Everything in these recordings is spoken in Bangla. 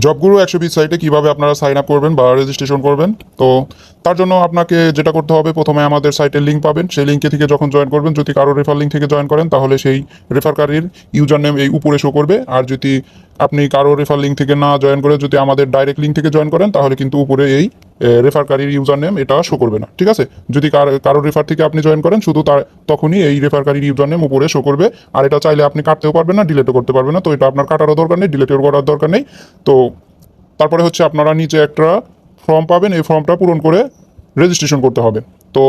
জবগুরু 120 সাইটে কিভাবে আপনারা সাইন আপ করবেন বা রেজিস্ট্রেশন করবেন। তো তার জন্য আপনাকে যেটা করতে হবে, প্রথমে আমাদের সাইটের লিঙ্ক পাবেন। সেই লিঙ্কে থেকে যখন জয়েন করবেন, যদি কারো রেফার লিঙ্ক থেকে জয়েন করেন তাহলে সেই রেফারকারীর ইউজার নেম এই উপরে শো করবে। আর যদি আপনি কারো রেফার লিঙ্ক থেকে না জয়েন করে যদি আমাদের ডাইরেক্ট লিঙ্ক থেকে জয়েন করেন তাহলে কিন্তু উপরে এই রেফারকারীর ইউজার নেম এটা শো করবে না। ঠিক আছে, যদি কারো রেফার থেকে আপনি জয়েন করেন শুধু তার তখনই এই রেফারকারীর ইউজার নেম উপরে শো করবে। আর এটা চাইলে আপনি কাটতেও পারবেন না, ডিলেটও করতে পারবেন না। তো এটা আপনার কাটারও দরকার নেই, ডিলেটও করার দরকার নেই। তো তারপরে হচ্ছে আপনারা নিচে একটা ফর্ম পাবেন, এই ফর্মটা পূরণ করে রেজিস্ট্রেশন করতে হবে। তো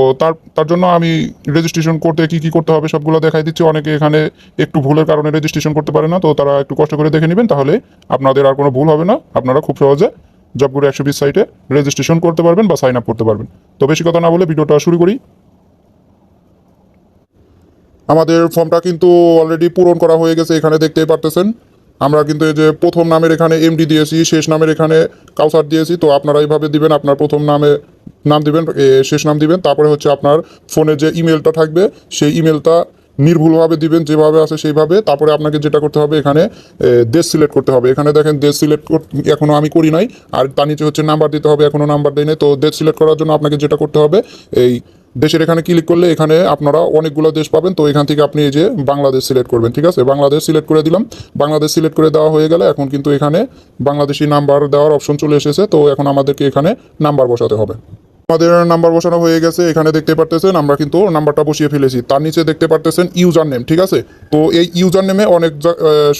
তার জন্য আমি রেজিস্ট্রেশন করতে কি কি করতে হবে সবগুলো দেখাই দিচ্ছি। অনেকে এখানে একটু ভুলের কারণে রেজিস্ট্রেশন করতে পারে না, তো তারা একটু কষ্ট করে দেখে নেবেন, তাহলে আপনাদের আর কোনো ভুল হবে না। আপনারা খুব সহজে জবগুরু 120 সাইটে রেজিস্ট্রেশন করতে পারবেন বা সাইন আপ করতে পারবেন। তো বেশি কথা না বলে ভিডিওটা শুরু করি। আমাদের ফর্মটা কিন্তু অলরেডি পূরণ করা হয়ে গেছে, এখানে দেখতেই পারতেছেন। আমরা কিন্তু এই যে প্রথম নামের এখানে এমডি দিয়েছি, শেষ নামের এখানে কাউসার দিয়েছি। তো আপনারা এইভাবে দিবেন, আপনার প্রথম নামে নাম দিবেন, শেষ নাম দিবেন। তারপরে হচ্ছে আপনার ফোনে যে ইমেলটা থাকবে সেই ইমেলটা নির্ভুলভাবে দিবেন, যেভাবে আছে সেইভাবে। তারপরে আপনাকে যেটা করতে হবে, এখানে দেশ সিলেক্ট করতে হবে। এখানে দেখেন দেশ সিলেক্ট এখনও আমি করি নাই। আর তার নিচে হচ্ছে নাম্বার দিতে হবে, এখনও নাম্বার দেয় নাই। তো দেশ সিলেক্ট করার জন্য আপনাকে যেটা করতে হবে, এই দেশের এখানে ক্লিক করলে এখানে আপনারা অনেকগুলো দেশ পাবেন। তো এখান থেকে আপনি এই যে বাংলাদেশ সিলেক্ট করবেন। ঠিক আছে, বাংলাদেশ সিলেক্ট করে দিলাম। বাংলাদেশ সিলেক্ট করে দেওয়া হয়ে গেলে এখন কিন্তু এখানে বাংলাদেশি নাম্বার দেওয়ার অপশন চলে এসেছে। তো এখন আমাদেরকে এখানে নাম্বার বসাতে হবে। আমাদের নাম্বার বসানো হয়ে গেছে, এখানে দেখতে পারতেছেন আমরা কিন্তু নাম্বারটা বসিয়ে ফেলেছি। তার নিচে দেখতে পারতেছেন ইউজার নেম। ঠিক আছে, তো এই ইউজার নেমে অনেক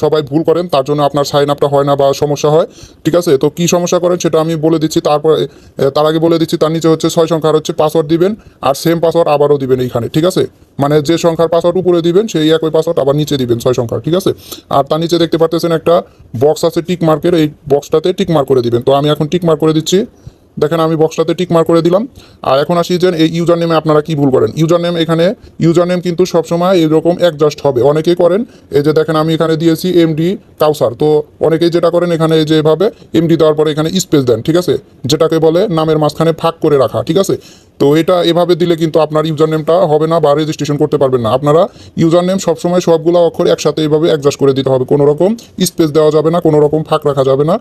সবাই ভুল করেন, তার জন্য আপনার সাইন আপটা হয় না বা সমস্যা হয়। ঠিক আছে, তো কি সমস্যা করেন সেটা আমি বলে দিচ্ছি। তার আগে বলে দিচ্ছি, তার নিচে হচ্ছে 6 সংখ্যার হচ্ছে পাসওয়ার্ড দিবেন, আর সেম পাসওয়ার্ড আবারও দিবেন এইখানে। ঠিক আছে, মানে যে সংখ্যার পাসওয়ার্ড উপরে দিবেন সেই একই পাসওয়ার্ড আবার নিচে দিবেন 6 সংখ্যার। ঠিক আছে, আর তার নিচে দেখতে পারতেছেন একটা বক্স আছে টিক মার্কের, এই বক্সটাতে টিক মার্ক করে দিবেন। তো আমি এখন টিক মার্ক করে দিচ্ছি। দেখেন আমি বক্সটাতে টিক মার্ক করে দিলাম। আর এখন আসি যে এই ইউজার নেমে আপনারা কি ভুল করেন। ইউজার নেম, এখানে ইউজার নেম কিন্তু সবসময় এরকম অ্যাডজাস্ট হবে। অনেকেই করেন, এই যে দেখেন আমি এখানে দিয়েছি এমডি কাউসার। তো অনেকেই যেটা করেন, এখানে যেভাবে এমডি দেওয়ার পরে এখানে স্পেস দেন। ঠিক আছে, যেটাকে বলে নামের মাঝখানে ফাঁক করে রাখা। ঠিক আছে, তো এটা এভাবে দিলে কিন্তু আপনার ইউজার নেমটা হবে না বা রেজিস্ট্রেশন করতে পারবেন না। আপনারা ইউজার নেম সবসময় সবগুলো অক্ষর একসাথে এইভাবে অ্যাডজাস্ট করে দিতে হবে। কোনো রকম স্পেস দেওয়া যাবে না, কোনো রকম ফাঁক রাখা যাবে না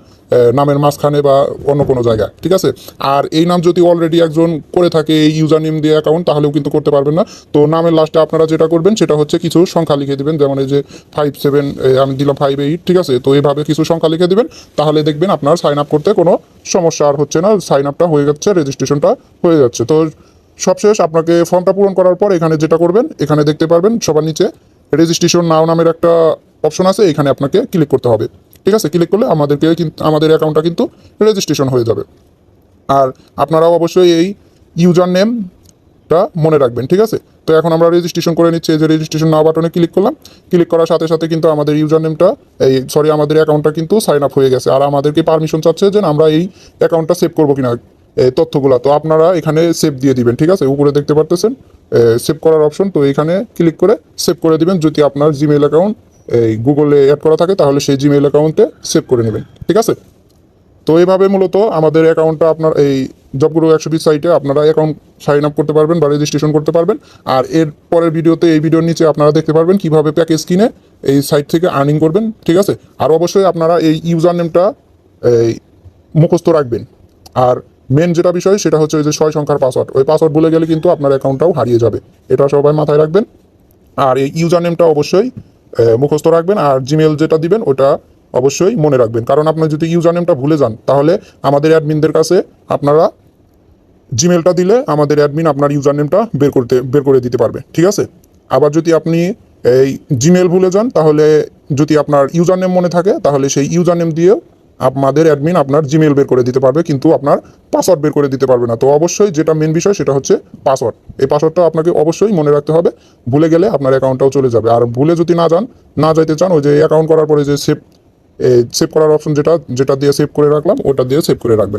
নামের মাঝখানে বা অন্য কোনো জায়গায়। ঠিক আছে, আর এই নাম যদি অলরেডি একজন করে থাকে এই ইউজার নেম দিয়ে অ্যাকাউন্ট, তাহলেও কিন্তু করতে পারবেন না। তো নামের লাস্টে আপনারা যেটা করবেন সেটা হচ্ছে কিছু সংখ্যা লিখে দিবেন, যেমন এই যে 57, আমি দিলাম 58। ঠিক আছে, তো এইভাবে কিছু সংখ্যা লিখে দিবেন, তাহলে দেখবেন আপনার সাইন আপ করতে কোনো সমস্যা আর হচ্ছে না। সাইন আপটা হয়ে যাচ্ছে, রেজিস্ট্রেশনটা হয়ে যাচ্ছে। তো সবশেষ আপনাকে ফর্মটা পূরণ করার পর এখানে যেটা করবেন, এখানে দেখতে পারবেন সবার নিচে রেজিস্ট্রেশন নাও নামের একটা অপশন আছে, এখানে আপনাকে ক্লিক করতে হবে। ঠিক আছে, ক্লিক করলে আমাদের অ্যাকাউন্টটা কিন্তু রেজিস্ট্রেশন হয়ে যাবে। আর আপনারাও অবশ্যই এই ইউজার নেমটা মনে রাখবেন। ঠিক আছে, তো এখন আমরা রেজিস্ট্রেশন করে নিচ্ছি। এই যে রেজিস্ট্রেশন নাও বাটনে ক্লিক করলাম। ক্লিক করার সাথে সাথে কিন্তু আমাদের ইউজার নেমটা আমাদের অ্যাকাউন্টটা কিন্তু সাইন আপ হয়ে গেছে। আর আমাদেরকে পারমিশন চাচ্ছে যে আমরা এই অ্যাকাউন্টটা সেভ করবো কিনা এই তথ্যগুলো। তো আপনারা এখানে সেভ দিয়ে দিবেন। ঠিক আছে, উপরে দেখতে পারতেছেন সেভ করার অপশন। তো এখানে ক্লিক করে সেভ করে দিবেন। যদি আপনার জিমেইল অ্যাকাউন্ট এই গুগলে অ্যাড করা থাকে তাহলে সেই জিমেইল অ্যাকাউন্টে সেভ করে নেবেন। ঠিক আছে, তো এইভাবে মূলত আমাদের অ্যাকাউন্টটা আপনার এই জবগুরু 120 সাইটে আপনারা অ্যাকাউন্ট সাইন আপ করতে পারবেন বা রেজিস্ট্রেশন করতে পারবেন। আর এর পরের ভিডিওতে, এই ভিডিওর নিচে আপনারা দেখতে পারবেন কিভাবে প্যাকেজ কিনে এই সাইট থেকে আর্নিং করবেন। ঠিক আছে, আর অবশ্যই আপনারা এই ইউজার নেমটা এই মুখস্থ রাখবেন। আর মেন যেটা বিষয় সেটা হচ্ছে ওই যে 6 সংখ্যার পাসওয়ার্ড, ওই পাসওয়ার্ড ভুলে গেলে কিন্তু আপনার অ্যাকাউন্টটাও হারিয়ে যাবে। এটা সবাই মাথায় রাখবেন। আর এই ইউজার নেমটা অবশ্যই মুখস্থ রাখবেন। আর জিমেল যেটা দিবেন ওটা অবশ্যই মনে রাখবেন, কারণ আপনি যদি ইউজার নেমটা ভুলে যান তাহলে আমাদের অ্যাডমিনদের কাছে আপনারা জিমেলটা দিলে আমাদের অ্যাডমিন আপনার ইউজার নেমটা বের করে দিতে পারবে। ঠিক আছে, আবার যদি আপনি এই জিমেল ভুলে যান, তাহলে যদি আপনার ইউজার নেম মনে থাকে তাহলে সেই ইউজার নেম দিয়েও আমাদের অ্যাডমিন আপনার জিমেল বের করে দিতে পারবে, কিন্তু আপনার পাসওয়ার্ড বের করে দিতে পারবে না। তো অবশ্যই যেটা মেন বিষয় সেটা হচ্ছে পাসওয়ার্ড। এই পাসওয়ার্ডটা আপনাকে অবশ্যই মনে রাখতে হবে, ভুলে গেলে আপনার অ্যাকাউন্টটাও চলে যাবে। আর ভুলে যদি না যাইতে চান, ওই যে অ্যাকাউন্ট করার পরে যে সেভ করার অপশন যেটা দিয়ে সেভ করে রাখলাম, ওটা দিয়ে সেভ করে রাখবেন।